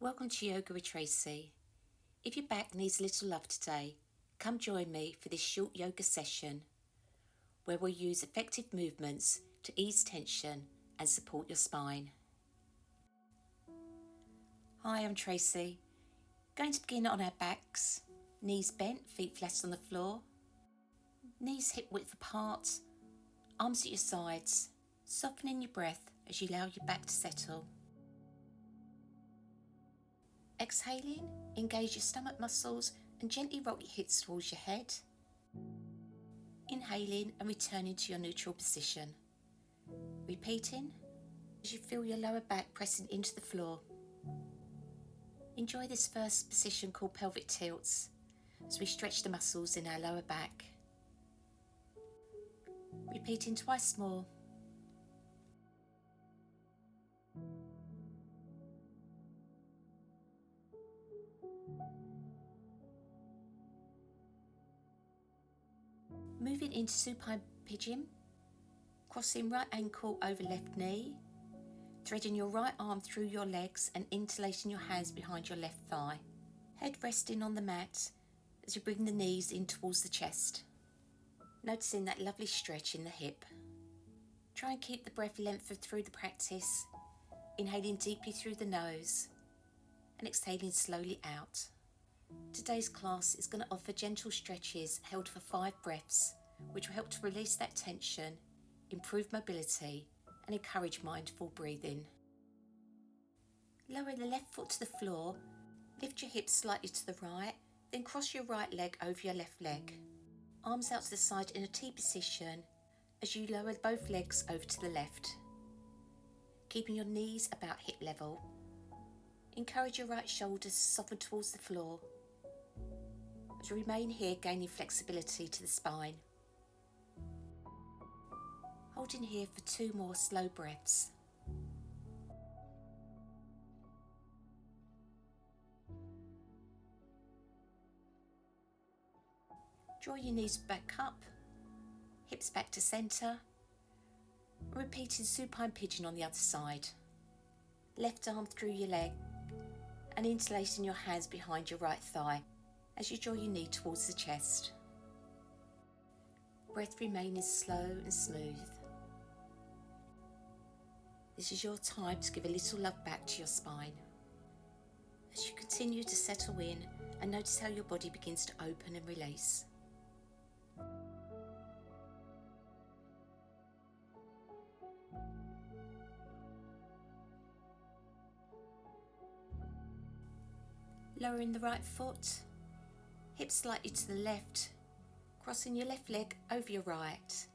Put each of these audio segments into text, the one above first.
Welcome to Yoga with Tracy. If your back needs a little love today, come join me for this short yoga session where we'll use effective movements to ease tension and support your spine. Hi, I'm Tracy. Going to begin on our backs, knees bent, feet flat on the floor, knees hip width apart, arms at your sides, softening your breath as you allow your back to settle. Exhaling, engage your stomach muscles and gently rock your hips towards your head. Inhaling and returning to your neutral position. Repeating as you feel your lower back pressing into the floor. Enjoy this first position called pelvic tilts as we stretch the muscles in our lower back. Repeating twice more. Moving into supine pigeon, crossing right ankle over left knee, threading your right arm through your legs and interlacing your hands behind your left thigh. Head resting on the mat as you bring the knees in towards the chest. Noticing that lovely stretch in the hip. Try and keep the breath lengthened through the practice, inhaling deeply through the nose and exhaling slowly out. Today's class is going to offer gentle stretches held for 5 breaths, which will help to release that tension, improve mobility, and encourage mindful breathing. Lower the left foot to the floor, lift your hips slightly to the right, then cross your right leg over your left leg. Arms out to the side in a T position as you lower both legs over to the left, keeping your knees about hip level. Encourage your right shoulders to soften towards the floor. To remain here, gaining flexibility to the spine. Holding here for 2 more slow breaths. Draw your knees back up, hips back to centre. Repeating supine pigeon on the other side. Left arm through your leg and interlacing your hands behind your right thigh as you draw your knee towards the chest. Breath remaining slow and smooth. This is your time to give a little love back to your spine. As you continue to settle in and notice how your body begins to open and release. Lowering the right foot, hips slightly to the left, crossing your left leg over your right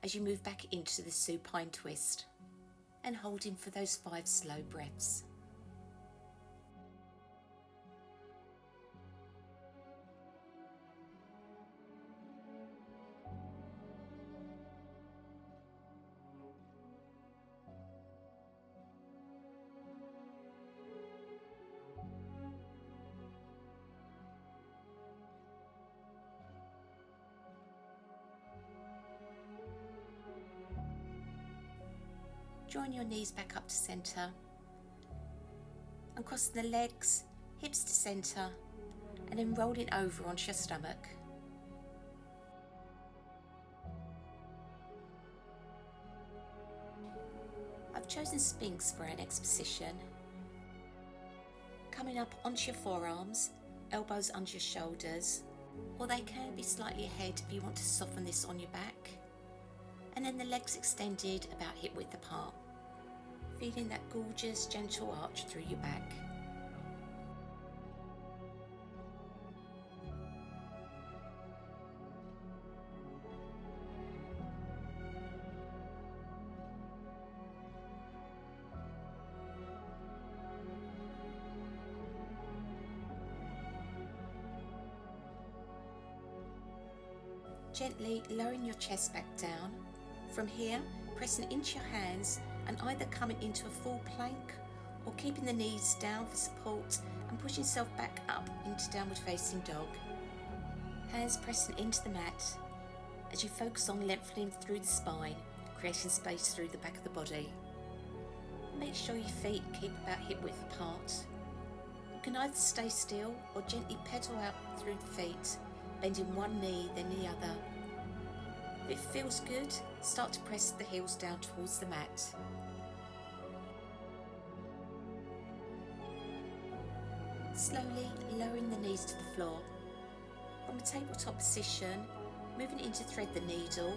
as you move back into the supine twist and holding for those 5 slow breaths. Drawing your knees back up to centre and crossing the legs, hips to centre and then rolling over onto your stomach. I've chosen sphinx for our next position. Coming up onto your forearms, elbows under your shoulders, or they can be slightly ahead if you want to soften this on your back. And then the legs extended about hip width apart. Feeling that gorgeous, gentle arch through your back. Gently lowering your chest back down. From here, pressing into your hands and either coming into a full plank or keeping the knees down for support and push yourself back up into downward facing dog. Hands pressing into the mat as you focus on lengthening through the spine, creating space through the back of the body. Make sure your feet keep about hip width apart can either stay still or gently pedal out through the feet, bending one knee then the other. If it feels good, start to press the heels down towards the mat. Slowly lowering the knees to the floor. From a tabletop position, moving in to thread the needle.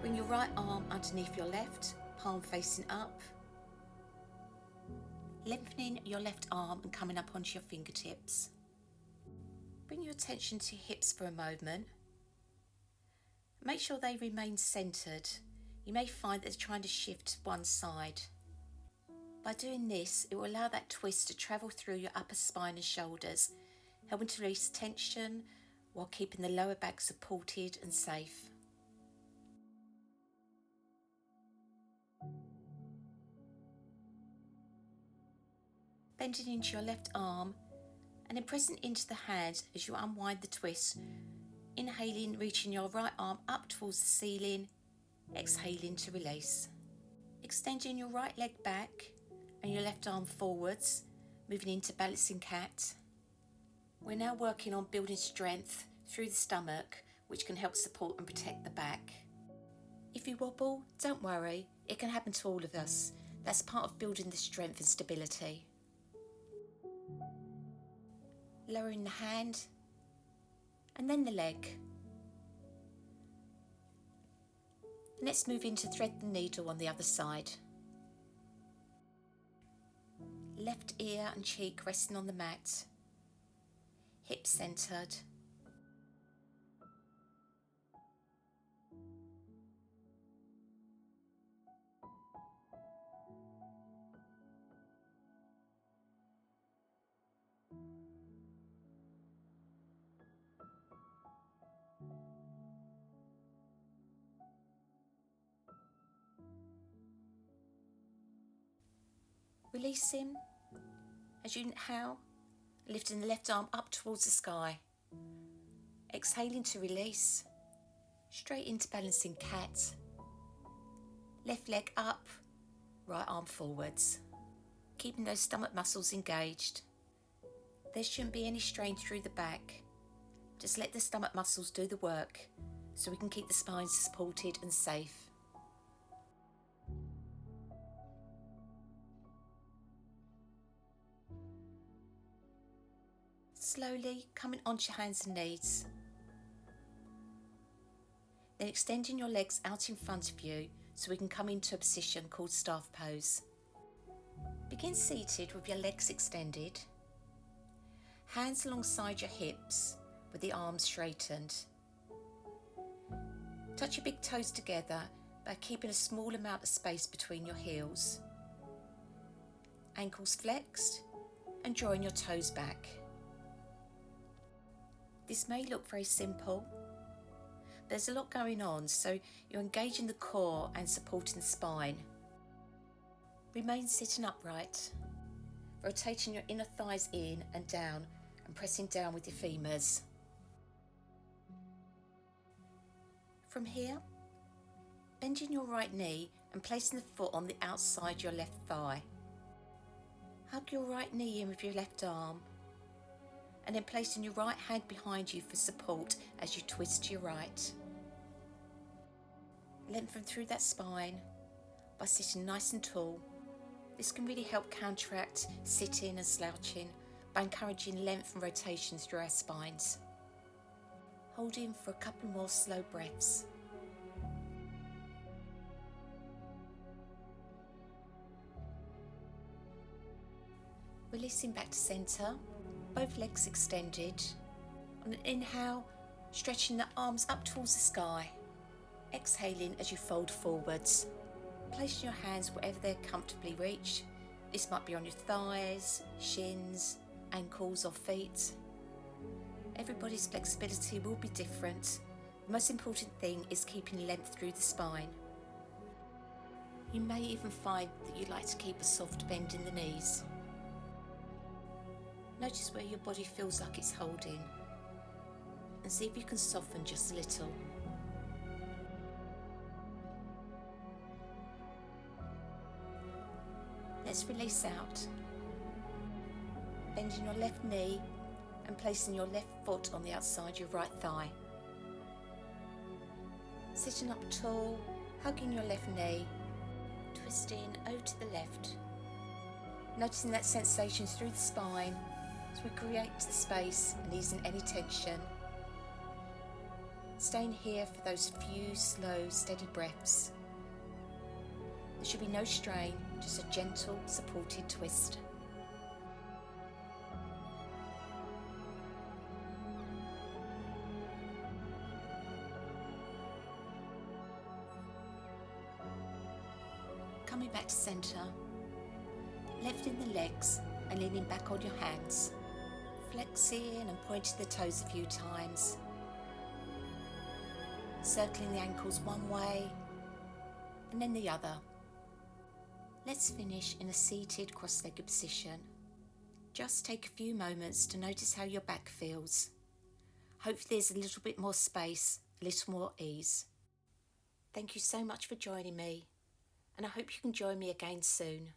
Bring your right arm underneath your left, palm facing up. Lengthening your left arm and coming up onto your fingertips. Bring your attention to your hips for a moment. Make sure they remain centred. You may find that they're trying to shift to one side. By doing this, it will allow that twist to travel through your upper spine and shoulders, helping to release tension while keeping the lower back supported and safe. Bending into your left arm and then pressing into the hand as you unwind the twist. Inhaling, reaching your right arm up towards the ceiling, exhaling to release. Extending your right leg back and your left arm forwards, moving into balancing cat. We're now working on building strength through the stomach, which can help support and protect the back. If you wobble, don't worry, it can happen to all of us. That's part of building the strength and stability. Lowering the hand and then the leg. Let's move in to thread the needle on the other side. Left ear and cheek resting on the mat. Hips centred. Releasing as you inhale, lifting the left arm up towards the sky. Exhaling to release, straight into balancing cat. Left leg up, right arm forwards. Keeping those stomach muscles engaged. There shouldn't be any strain through the back. Just let the stomach muscles do the work so we can keep the spine supported and safe. Slowly coming onto your hands and knees. Then extending your legs out in front of you so we can come into a position called staff pose. Begin seated with your legs extended. Hands alongside your hips with the arms straightened. Touch your big toes together by keeping a small amount of space between your heels. Ankles flexed and drawing your toes back. This may look very simple, but there's a lot going on, so you're engaging the core and supporting the spine. Remain sitting upright, rotating your inner thighs in and down and pressing down with your femurs. From here, bending your right knee and placing the foot on the outside your left thigh. Hug your right knee in with your left arm and then placing your right hand behind you for support as you twist to your right. Lengthen through that spine by sitting nice and tall. This can really help counteract sitting and slouching by encouraging length and rotation through our spines. Holding for a couple more slow breaths. Releasing back to centre, both legs extended. On an inhale, stretching the arms up towards the sky. Exhaling as you fold forwards. Placing your hands wherever they're comfortably reached. This might be on your thighs, shins, ankles or feet. Everybody's flexibility will be different. The most important thing is keeping length through the spine. You may even find that you'd like to keep a soft bend in the knees. Notice where your body feels like it's holding and see if you can soften just a little. Let's release out. Bending bending your left knee and placing your left foot on the outside of your right thigh. Sitting up tall, hugging your left knee, twisting over to the left. Noticing that sensation through the spine as we create the space and easing any tension. Staying here for those few slow, steady breaths. There should be no strain, just a gentle, supported twist. Coming back to centre, lifting the legs and leaning back on your hands, flexing and pointing the toes a few times, circling the ankles one way and then the other. Let's finish in a seated cross-legged position. Just take a few moments to notice how your back feels. Hopefully there's a little bit more space, a little more ease. Thank you so much for joining me, and I hope you can join me again soon.